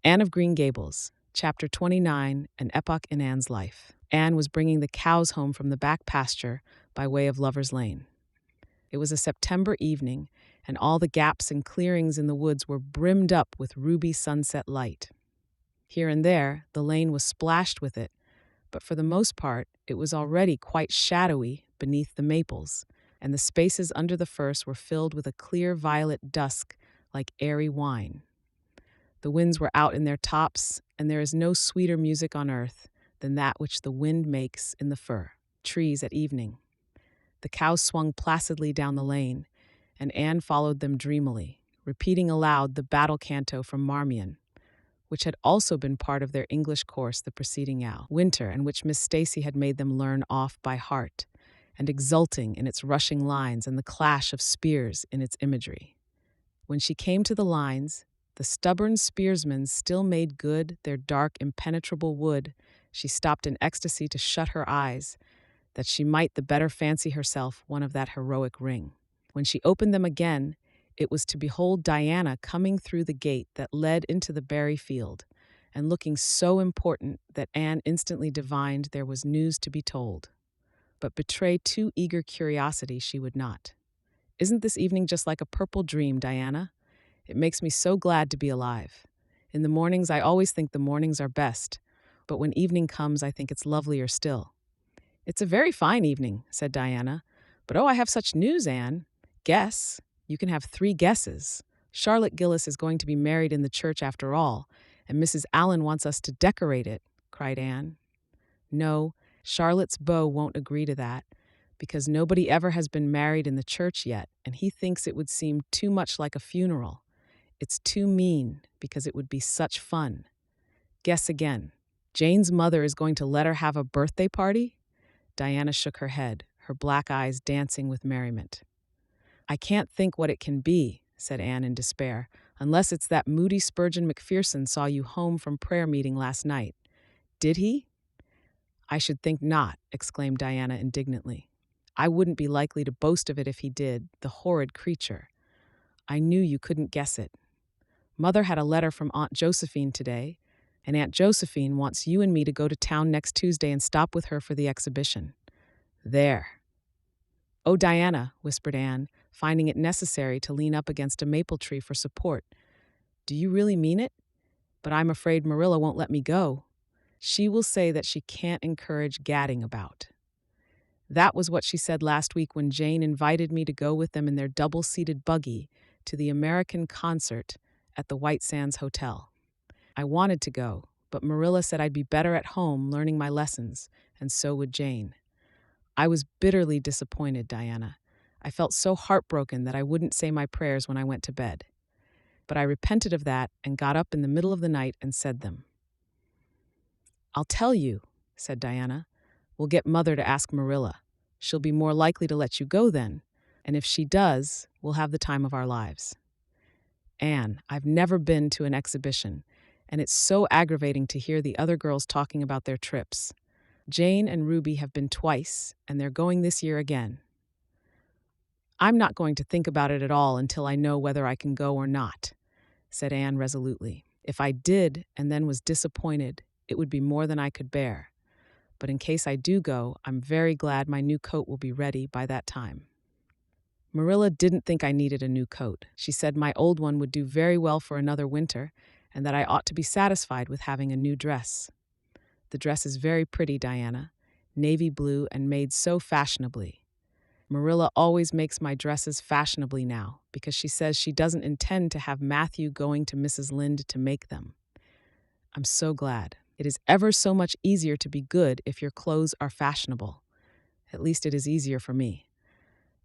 Anne of Green Gables, Chapter 29, An Epoch in Anne's Life. Anne was bringing the cows home from the back pasture by way of Lover's Lane. It was a September evening, and all the gaps and clearings in the woods were brimmed up with ruby sunset light. Here and there, the lane was splashed with it, but for the most part, it was already quite shadowy beneath the maples, and the spaces under the firs were filled with a clear violet dusk like airy wine. The winds were out in their tops, and there is no sweeter music on earth than that which the wind makes in the fir trees at evening. The cows swung placidly down the lane, and Anne followed them dreamily, repeating aloud the battle canto from Marmion, which had also been part of their English course the preceding winter, and which Miss Stacy had made them learn off by heart, and exulting in its rushing lines and the clash of spears in its imagery. When she came to the lines, the stubborn spearsmen still made good their dark, impenetrable wood. She stopped in ecstasy to shut her eyes, that she might the better fancy herself one of that heroic ring. When she opened them again, it was to behold Diana coming through the gate that led into the berry field, and looking so important that Anne instantly divined there was news to be told. But betray too eager curiosity she would not. "Isn't this evening just like a purple dream, Diana? It makes me so glad to be alive. In the mornings, I always think the mornings are best, but when evening comes, I think it's lovelier still." "It's a very fine evening," said Diana. "But oh, I have such news, Anne. Guess. You can have 3 guesses. Charlotte Gillis is going to be married in the church after all, and Mrs. Allen wants us to decorate it," cried Anne. "No, Charlotte's beau won't agree to that, because nobody ever has been married in the church yet, and he thinks it would seem too much like a funeral. It's too mean, because it would be such fun. Guess again. Jane's mother is going to let her have a birthday party?" Diana shook her head, her black eyes dancing with merriment. "I can't think what it can be," said Anne in despair, "unless it's that moody Spurgeon Macpherson saw you home from prayer meeting last night. Did he?" "I should think not," exclaimed Diana indignantly. "I wouldn't be likely to boast of it if he did, the horrid creature. I knew you couldn't guess it. Mother had a letter from Aunt Josephine today, and Aunt Josephine wants you and me to go to town next Tuesday and stop with her for the exhibition. There." "Oh, Diana," whispered Anne, finding it necessary to lean up against a maple tree for support. "Do you really mean it? But I'm afraid Marilla won't let me go. She will say that she can't encourage gadding about." That was what she said last week when Jane invited me to go with them in their double-seated buggy to the American concert at the White Sands Hotel. I wanted to go, but Marilla said I'd be better at home learning my lessons, and so would Jane. I was bitterly disappointed, Diana. I felt so heartbroken that I wouldn't say my prayers when I went to bed. But I repented of that and got up in the middle of the night and said them. "I'll tell you," said Diana. "We'll get Mother to ask Marilla. She'll be more likely to let you go then, and if she does, we'll have the time of our lives." "Anne, I've never been to an exhibition, and it's so aggravating to hear the other girls talking about their trips. Jane and Ruby have been twice, and they're going this year again." "I'm not going to think about it at all until I know whether I can go or not," said Anne resolutely. "If I did and then was disappointed, it would be more than I could bear. But in case I do go, I'm very glad my new coat will be ready by that time." Marilla didn't think I needed a new coat. She said my old one would do very well for another winter, and that I ought to be satisfied with having a new dress. "The dress is very pretty, Diana, navy blue and made so fashionably. Marilla always makes my dresses fashionably now, because she says she doesn't intend to have Matthew going to Mrs. Lynde to make them. I'm so glad. It is ever so much easier to be good if your clothes are fashionable. At least it is easier for me.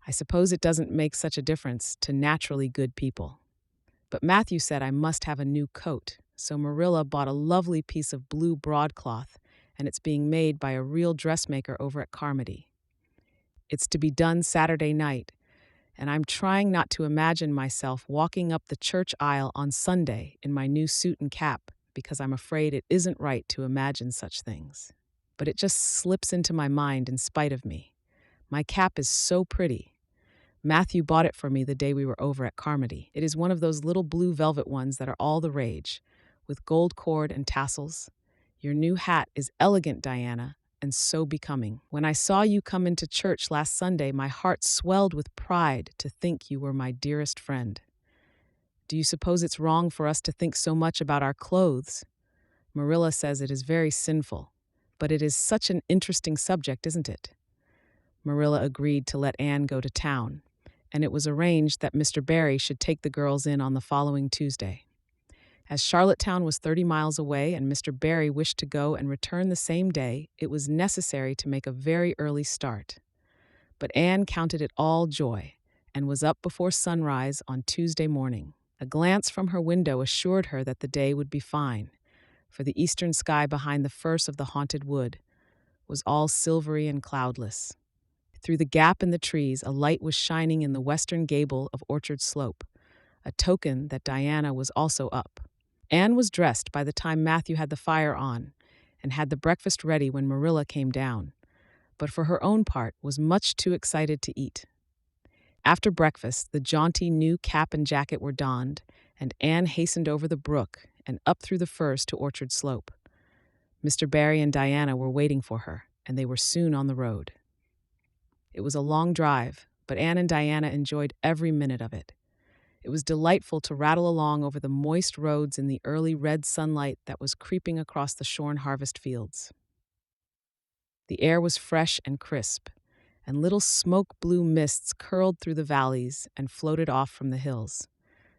I suppose it doesn't make such a difference to naturally good people. But Matthew said I must have a new coat, so Marilla bought a lovely piece of blue broadcloth, and it's being made by a real dressmaker over at Carmody. It's to be done Saturday night, and I'm trying not to imagine myself walking up the church aisle on Sunday in my new suit and cap, because I'm afraid it isn't right to imagine such things. But it just slips into my mind in spite of me. My cap is so pretty. Matthew bought it for me the day we were over at Carmody. It is one of those little blue velvet ones that are all the rage, with gold cord and tassels. Your new hat is elegant, Diana, and so becoming. When I saw you come into church last Sunday, my heart swelled with pride to think you were my dearest friend. Do you suppose it's wrong for us to think so much about our clothes? Marilla says it is very sinful, but it is such an interesting subject, isn't it? Marilla agreed to let Anne go to town, and it was arranged that Mr. Barry should take the girls in on the following Tuesday. As Charlottetown was 30 miles away and Mr. Barry wished to go and return the same day, it was necessary to make a very early start. But Anne counted it all joy and was up before sunrise on Tuesday morning. A glance from her window assured her that the day would be fine, for the eastern sky behind the firs of the haunted wood was all silvery and cloudless. Through the gap in the trees, a light was shining in the western gable of Orchard Slope, a token that Diana was also up. Anne was dressed by the time Matthew had the fire on and had the breakfast ready when Marilla came down, but for her own part was much too excited to eat. After breakfast, the jaunty new cap and jacket were donned, and Anne hastened over the brook and up through the firs to Orchard Slope. Mr. Barry and Diana were waiting for her, and they were soon on the road. It was a long drive, but Anne and Diana enjoyed every minute of it. It was delightful to rattle along over the moist roads in the early red sunlight that was creeping across the shorn harvest fields. The air was fresh and crisp, and little smoke-blue mists curled through the valleys and floated off from the hills.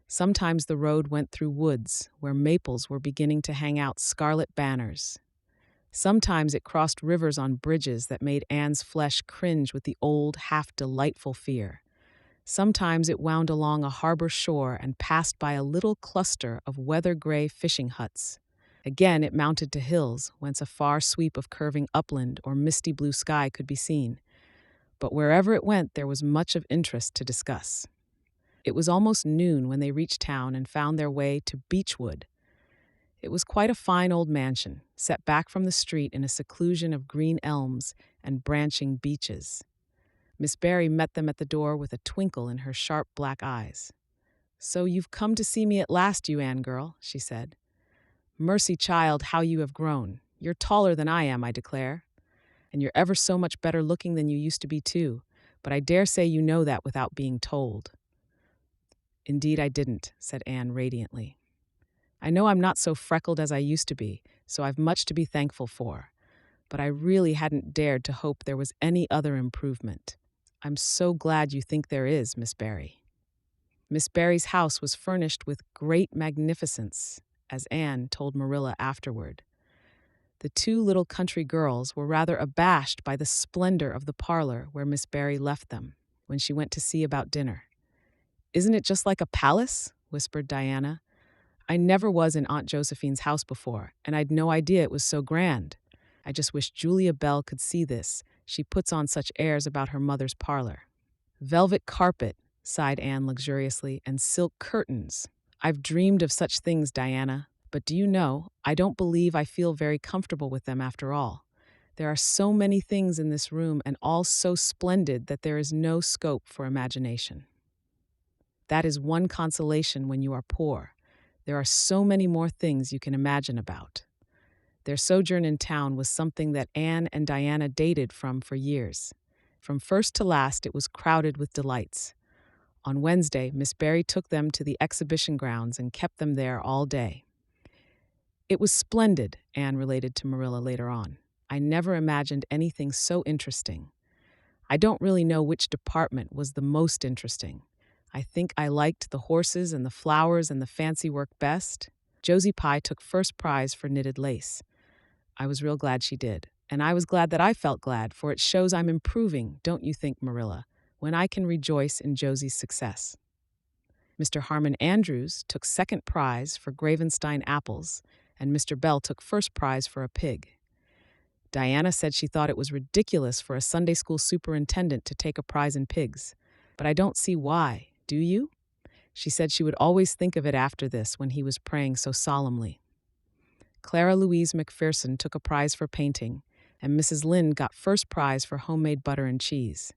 Sometimes the road went through woods where maples were beginning to hang out scarlet banners. Sometimes it crossed rivers on bridges that made Anne's flesh cringe with the old, half-delightful fear. Sometimes it wound along a harbor shore and passed by a little cluster of weather-gray fishing huts. Again, it mounted to hills, whence a far sweep of curving upland or misty blue sky could be seen. But wherever it went, there was much of interest to discuss. It was almost noon when they reached town and found their way to Beechwood. It was quite a fine old mansion, set back from the street in a seclusion of green elms and branching beeches. Miss Barry met them at the door with a twinkle in her sharp black eyes. "So you've come to see me at last, you Anne girl," she said. "Mercy, child, how you have grown. You're taller than I am, I declare. And you're ever so much better looking than you used to be, too. But I dare say you know that without being told." "Indeed I didn't," said Anne radiantly. "I know I'm not so freckled as I used to be, so I've much to be thankful for. But I really hadn't dared to hope there was any other improvement. I'm so glad you think there is, Miss Barry." Miss Barry's house was furnished with great magnificence, as Anne told Marilla afterward. The two little country girls were rather abashed by the splendor of the parlor where Miss Barry left them when she went to see about dinner. "Isn't it just like a palace?" whispered Diana. "I never was in Aunt Josephine's house before, and I'd no idea it was so grand. I just wish Julia Bell could see this. She puts on such airs about her mother's parlor." "Velvet carpet," sighed Anne luxuriously, "and silk curtains. I've dreamed of such things, Diana. But do you know, I don't believe I feel very comfortable with them after all. There are so many things in this room and all so splendid that there is no scope for imagination." "That is one consolation when you are poor. There are so many more things you can imagine about." Their sojourn in town was something that Anne and Diana dated from for years. From first to last, it was crowded with delights. On Wednesday, Miss Barry took them to the exhibition grounds and kept them there all day. "It was splendid," Anne related to Marilla later on. "I never imagined anything so interesting. I don't really know which department was the most interesting. I think I liked the horses and the flowers and the fancy work best. Josie Pye took first prize for knitted lace. I was real glad she did. And I was glad that I felt glad, for it shows I'm improving, don't you think, Marilla, when I can rejoice in Josie's success." Mr. Harmon Andrews took second prize for Gravenstein apples, and Mr. Bell took first prize for a pig. Diana said she thought it was ridiculous for a Sunday school superintendent to take a prize in pigs, but I don't see why, do you? She said she would always think of it after this when he was praying so solemnly. Clara Louise McPherson took a prize for painting, and Mrs. Lynde got first prize for homemade butter and cheese.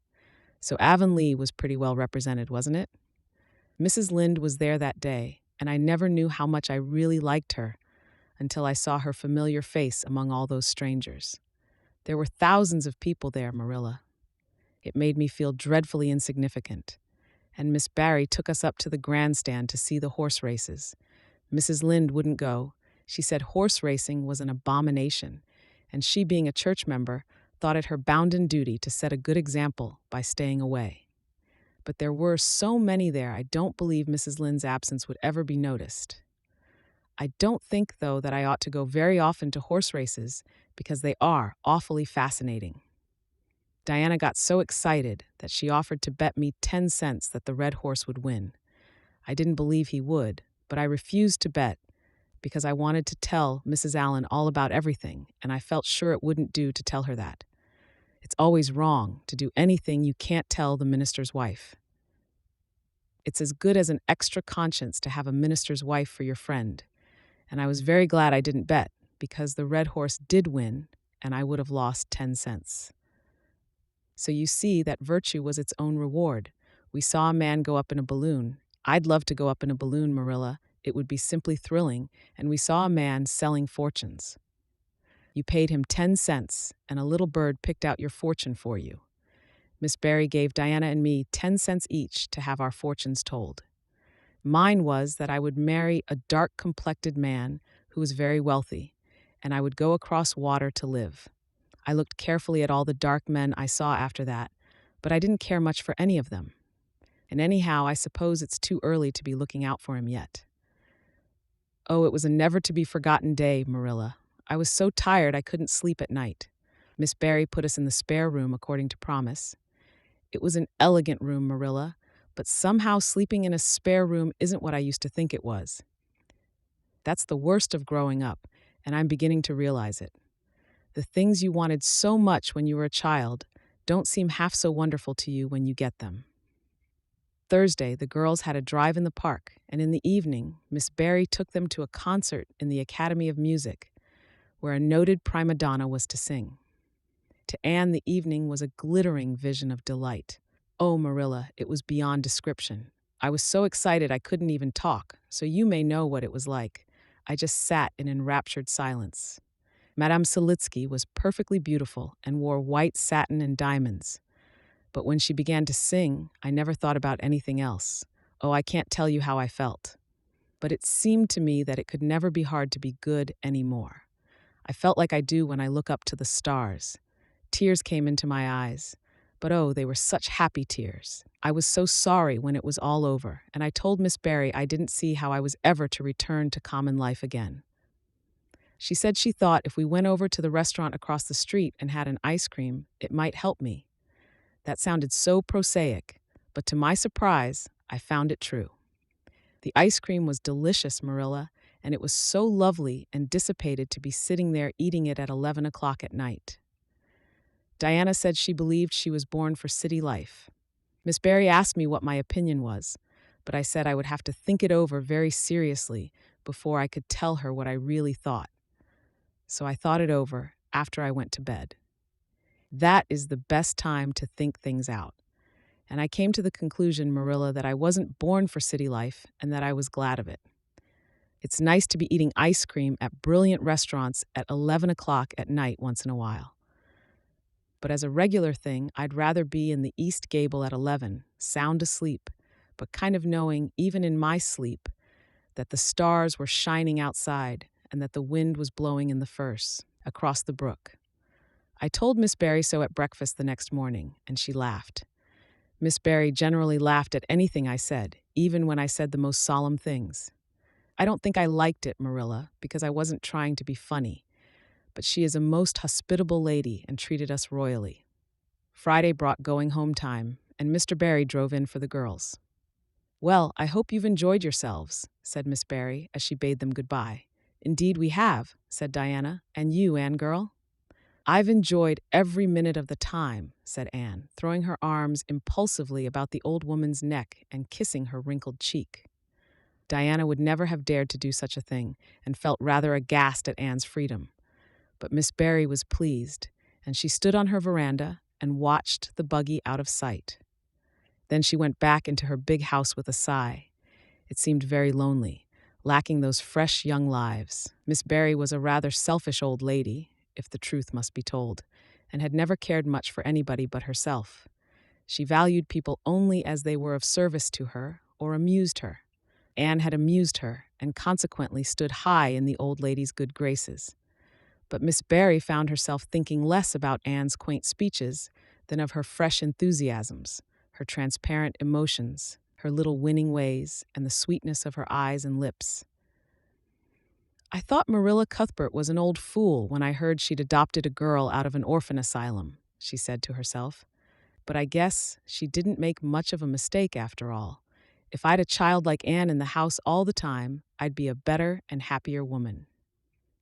So Avonlea was pretty well represented, wasn't it? Mrs. Lynde was there that day, and I never knew how much I really liked her. until I saw her familiar face among all those strangers. There were thousands of people there, Marilla. It made me feel dreadfully insignificant. And Miss Barry took us up to the grandstand to see the horse races. Mrs. Lynde wouldn't go. She said horse racing was an abomination, and she, being a church member, thought it her bounden duty to set a good example by staying away. But there were so many there, I don't believe Mrs. Lynde's absence would ever be noticed. I don't think, though, that I ought to go very often to horse races because they are awfully fascinating. Diana got so excited that she offered to bet me 10 cents that the red horse would win. I didn't believe he would, but I refused to bet because I wanted to tell Mrs. Allen all about everything, and I felt sure it wouldn't do to tell her that. It's always wrong to do anything you can't tell the minister's wife. It's as good as an extra conscience to have a minister's wife for your friend, and I was very glad I didn't bet because the red horse did win, and I would have lost 10 cents. So you see that virtue was its own reward. We saw a man go up in a balloon. I'd love to go up in a balloon, Marilla. It would be simply thrilling. And we saw a man selling fortunes. You paid him 10 cents, and a little bird picked out your fortune for you. Miss Barry gave Diana and me 10 cents each to have our fortunes told. Mine was that I would marry a dark-complected man who was very wealthy, and I would go across water to live. I looked carefully at all the dark men I saw after that, but I didn't care much for any of them. And anyhow, I suppose it's too early to be looking out for him yet. Oh, it was a never-to-be-forgotten day, Marilla. I was so tired I couldn't sleep at night. Miss Barry put us in the spare room according to promise. It was an elegant room, Marilla, but somehow sleeping in a spare room isn't what I used to think it was. That's the worst of growing up, and I'm beginning to realize it. The things you wanted so much when you were a child don't seem half so wonderful to you when you get them. Thursday, the girls had a drive in the park, and in the evening, Miss Barry took them to a concert in the Academy of Music, where a noted prima donna was to sing. To Anne, the evening was a glittering vision of delight. Oh, Marilla, it was beyond description. I was so excited I couldn't even talk, so you may know what it was like. I just sat in enraptured silence. Madame Selitsky was perfectly beautiful and wore white satin and diamonds. But when she began to sing, I never thought about anything else. Oh, I can't tell you how I felt. But it seemed to me that it could never be hard to be good anymore. I felt like I do when I look up to the stars. Tears came into my eyes. But oh, they were such happy tears. I was so sorry when it was all over, and I told Miss Barry I didn't see how I was ever to return to common life again. She said she thought if we went over to the restaurant across the street and had an ice cream, it might help me. That sounded so prosaic, but to my surprise, I found it true. The ice cream was delicious, Marilla, and it was so lovely and dissipated to be sitting there eating it at 11 o'clock at night. Diana said she believed she was born for city life. Miss Barry asked me what my opinion was, but I said I would have to think it over very seriously before I could tell her what I really thought. So I thought it over after I went to bed. That is the best time to think things out. And I came to the conclusion, Marilla, that I wasn't born for city life and that I was glad of it. It's nice to be eating ice cream at brilliant restaurants at 11 o'clock at night once in a while. But as a regular thing, I'd rather be in the East Gable at 11, sound asleep, but kind of knowing, even in my sleep, that the stars were shining outside and that the wind was blowing in the firs across the brook. I told Miss Barry so at breakfast the next morning, and she laughed. Miss Barry generally laughed at anything I said, even when I said the most solemn things. I don't think I liked it, Marilla, because I wasn't trying to be funny, but she is a most hospitable lady and treated us royally. Friday brought going home time, and Mr. Barry drove in for the girls. Well, I hope you've enjoyed yourselves, said Miss Barry as she bade them goodbye. Indeed we have, said Diana. And you, Anne girl? I've enjoyed every minute of the time, said Anne, throwing her arms impulsively about the old woman's neck and kissing her wrinkled cheek. Diana would never have dared to do such a thing and felt rather aghast at Anne's freedom. But Miss Barry was pleased, and she stood on her veranda and watched the buggy out of sight. Then she went back into her big house with a sigh. It seemed very lonely, lacking those fresh young lives. Miss Barry was a rather selfish old lady, if the truth must be told, and had never cared much for anybody but herself. She valued people only as they were of service to her or amused her. Anne had amused her, and consequently stood high in the old lady's good graces. But Miss Barry found herself thinking less about Anne's quaint speeches than of her fresh enthusiasms, her transparent emotions, her little winning ways, and the sweetness of her eyes and lips. "I thought Marilla Cuthbert was an old fool when I heard she'd adopted a girl out of an orphan asylum," she said to herself. "But I guess she didn't make much of a mistake after all. If I'd a child like Anne in the house all the time, I'd be a better and happier woman."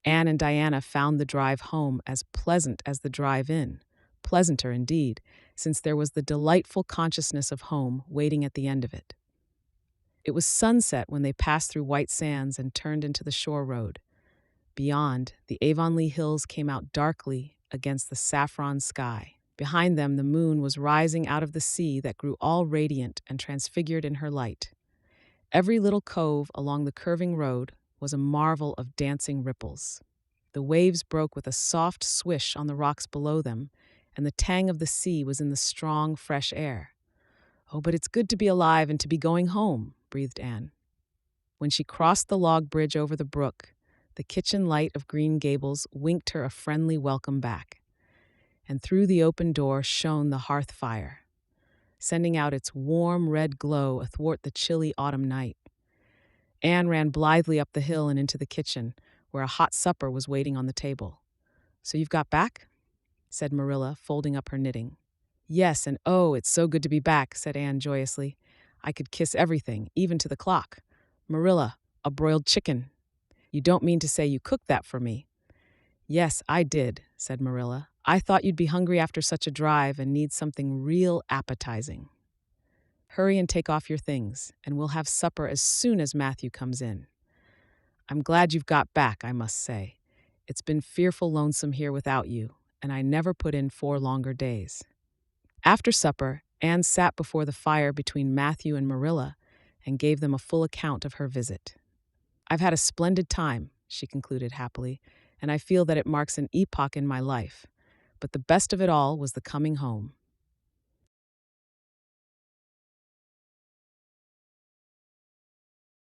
Anne and Diana found the drive home as pleasant as the drive in, pleasanter indeed, since there was the delightful consciousness of home waiting at the end of it. It was sunset when they passed through White Sands and turned into the shore road. Beyond, the Avonlea hills came out darkly against the saffron sky. Behind them, the moon was rising out of the sea that grew all radiant and transfigured in her light. Every little cove along the curving road was a marvel of dancing ripples. The waves broke with a soft swish on the rocks below them, and the tang of the sea was in the strong, fresh air. "Oh, but it's good to be alive and to be going home," breathed Anne. When she crossed the log bridge over the brook, the kitchen light of Green Gables winked her a friendly welcome back, and through the open door shone the hearth fire, sending out its warm red glow athwart the chilly autumn night. Anne ran blithely up the hill and into the kitchen, where a hot supper was waiting on the table. "So you've got back?" said Marilla, folding up her knitting. "Yes, and oh, it's so good to be back," said Anne joyously. "I could kiss everything, even to the clock. Marilla, a broiled chicken. You don't mean to say you cooked that for me?" "Yes, I did," said Marilla. "I thought you'd be hungry after such a drive and need something real appetizing. Hurry and take off your things, and we'll have supper as soon as Matthew comes in. I'm glad you've got back, I must say. It's been fearful lonesome here without you, and I never put in 4 longer days." After supper, Anne sat before the fire between Matthew and Marilla and gave them a full account of her visit. "I've had a splendid time," she concluded happily, "and I feel that it marks an epoch in my life. But the best of it all was the coming home.